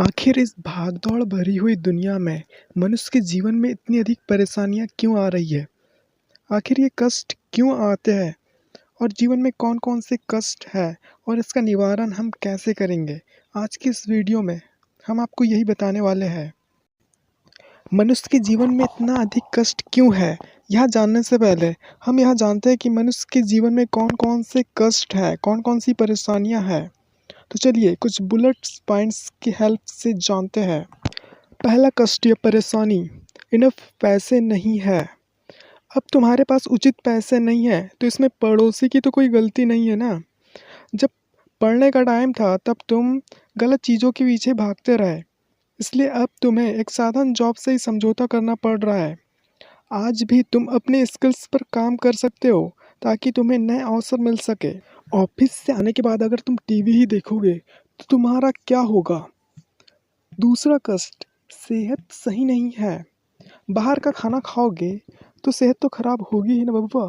आखिर इस भागदौड़ भरी हुई दुनिया में मनुष्य के जीवन में इतनी अधिक परेशानियां क्यों आ रही है? आखिर ये कष्ट क्यों आते हैं? और जीवन में कौन-कौन से कष्ट है और इसका निवारण हम कैसे करेंगे? आज की इस वीडियो में हम आपको यही बताने वाले हैं। मनुष्य के जीवन में इतना अधिक कष्ट क्यों है? यह जानने से पहले हम यह जानते हैं कि मनुष्य के जीवन में कौन-कौन से कष्ट है, कौन-कौन सी परेशानियां हैं। तो चलिए कुछ बुलेट पॉइंट्स की हेल्प से जानते हैं। पहला कष्ट या परेशानी, इनफ पैसे नहीं है। अब तुम्हारे पास उचित पैसे नहीं है तो इसमें पड़ोसी की तो कोई गलती नहीं है ना। जब पढ़ने का टाइम था तब तुम गलत चीज़ों के पीछे भागते रहे, इसलिए अब तुम्हें एक साधारण जॉब से ही समझौता करना पड़ रहा है। आज भी तुम अपने स्किल्स पर काम कर सकते हो ताकि तुम्हें नए अवसर मिल सके। ऑफिस से आने के बाद अगर तुम टीवी ही देखोगे तो तुम्हारा क्या होगा? दूसरा कष्ट, सेहत सही नहीं है। बाहर का खाना खाओगे तो सेहत तो खराब होगी ही ना बबुआ।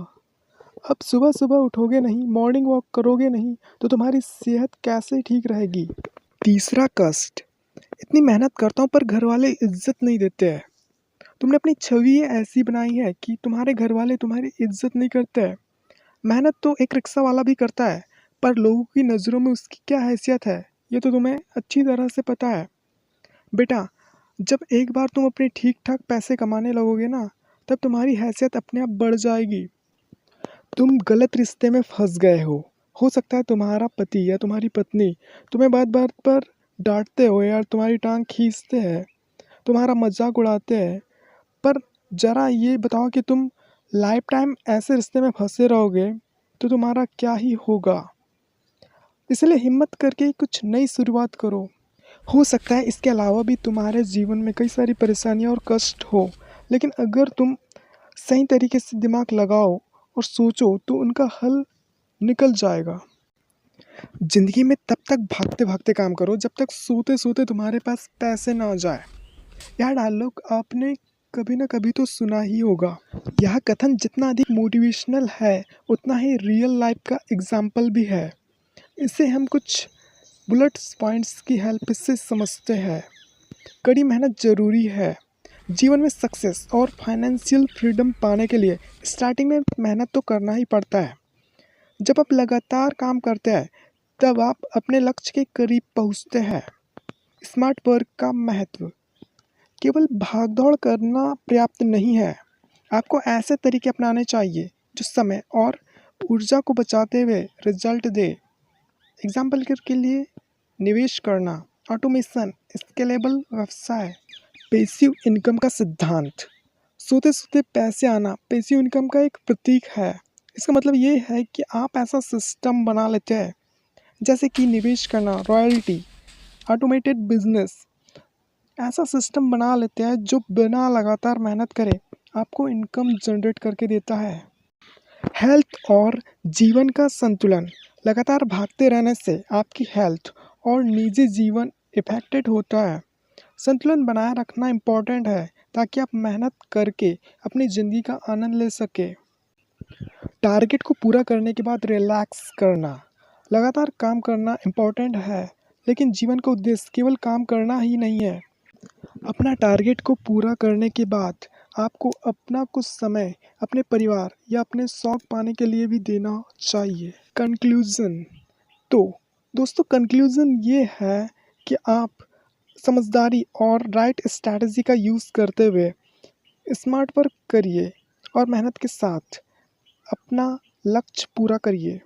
अब सुबह सुबह उठोगे नहीं, मॉर्निंग वॉक करोगे नहीं तो तुम्हारी सेहत कैसे ठीक रहेगी? तीसरा कष्ट, इतनी मेहनत करता हूँ पर घर वाले इज्जत नहीं देते हैं। तुमने अपनी छवि ऐसी बनाई है कि तुम्हारे घर वाले तुम्हारी इज्जत नहीं करते हैं। मेहनत तो एक रिक्शा वाला भी करता है, पर लोगों की नज़रों में उसकी क्या हैसियत है ये तो तुम्हें अच्छी तरह से पता है। बेटा, जब एक बार तुम अपने ठीक ठाक पैसे कमाने लगोगे ना, तब तुम्हारी हैसियत अपने आप बढ़ जाएगी। तुम गलत रिश्ते में फंस गए हो सकता है तुम्हारा पति या तुम्हारी पत्नी तुम्हें बात बात पर डांटते हो यार, तुम्हारी टांग खींचते हैं, तुम्हारा मजाक उड़ाते हैं। पर जरा ये बताओ कि तुम लाइफ टाइम ऐसे रिश्ते में फंसे रहोगे तो तुम्हारा क्या ही होगा। इसलिए हिम्मत करके कुछ नई शुरुआत करो। हो सकता है इसके अलावा भी तुम्हारे जीवन में कई सारी परेशानियां और कष्ट हो, लेकिन अगर तुम सही तरीके से दिमाग लगाओ और सोचो तो उनका हल निकल जाएगा। जिंदगी में तब तक भागते भागते काम करो जब तक सोते सोते तुम्हारे पास पैसे ना आ जाए। यह डायलॉग आपने कभी ना कभी तो सुना ही होगा। यह कथन जितना अधिक मोटिवेशनल है उतना ही रियल लाइफ का एग्जाम्पल भी है। इसे हम कुछ बुलेट पॉइंट्स की हेल्प से समझते हैं। कड़ी मेहनत ज़रूरी है। जीवन में सक्सेस और फाइनेंशियल फ्रीडम पाने के लिए स्टार्टिंग में मेहनत तो करना ही पड़ता है। जब आप लगातार काम करते हैं तब आप अपने लक्ष्य के करीब पहुंचते हैं। स्मार्ट वर्क का महत्व, केवल भागदौड़ करना पर्याप्त नहीं है। आपको ऐसे तरीके अपनाने चाहिए जो समय और ऊर्जा को बचाते हुए रिजल्ट दे। एग्जाम्पल के लिए निवेश करना, ऑटोमेशन, स्केलेबल व्यवसाय, पैसिव इनकम का सिद्धांत। सोते सोते पैसे आना पैसिव इनकम का एक प्रतीक है। इसका मतलब ये है कि आप ऐसा सिस्टम बना लेते हैं जैसे कि निवेश करना, रॉयल्टी, ऑटोमेटेड बिजनेस, ऐसा सिस्टम बना लेते हैं जो बिना लगातार मेहनत करे आपको इनकम जनरेट करके देता है। हेल्थ और जीवन का संतुलन, लगातार भागते रहने से आपकी हेल्थ और निजी जीवन इफेक्टेड होता है। संतुलन बनाए रखना इम्पोर्टेंट है ताकि आप मेहनत करके अपनी ज़िंदगी का आनंद ले सके। टारगेट को पूरा करने के बाद रिलैक्स करना, लगातार काम करना इम्पोर्टेंट है, लेकिन जीवन का उद्देश्य केवल काम करना ही नहीं है। अपना टारगेट को पूरा करने के बाद आपको अपना कुछ समय अपने परिवार या अपने शौक पाने के लिए भी देना चाहिए। कंक्लूज़न, तो दोस्तों कंक्लूज़न ये है कि आप समझदारी और राइट स्ट्रैटेजी का यूज़ करते हुए स्मार्ट वर्क करिए और मेहनत के साथ अपना लक्ष्य पूरा करिए।